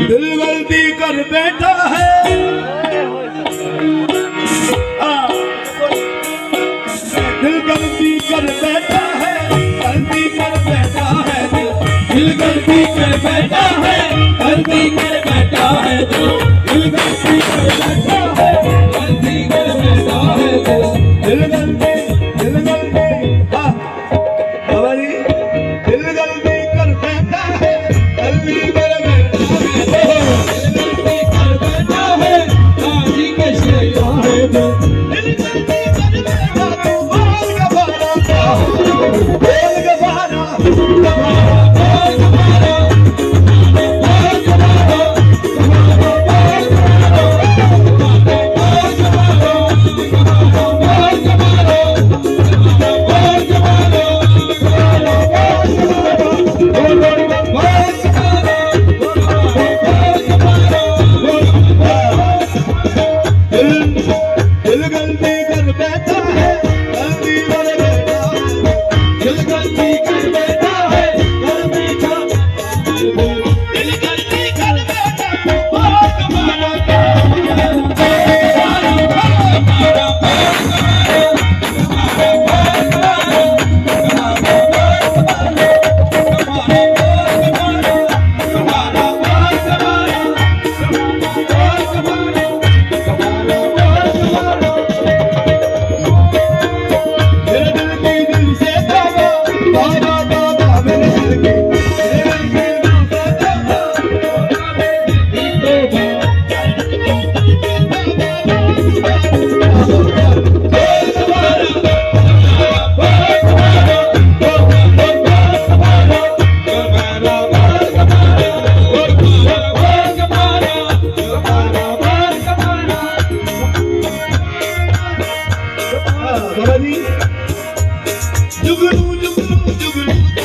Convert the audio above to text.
दिल गलती कर बैठा है, दिल गलती कर बैठा है, गलती कर बैठा है, दिल गलती कर बैठा है, गलती कर बैठा है, दिल गलती कर बैठा है, गलती कर बैठा है, दिल गलती बाबा जी दिल गलती कर बैठा है, गलती कर बैठा है, दिल गलती कर बैठा है, काजी के शेरा है, दिल गलती कर बैठा तो बोल गवारा, बोल गवारा, दिल गलती कर बैठा है, गलती कर बैठा है, दिल गलती कर बैठा है, गलती कर दिल गलती कर बैठा बहुत मारा जुगनू जुगनू जुगनू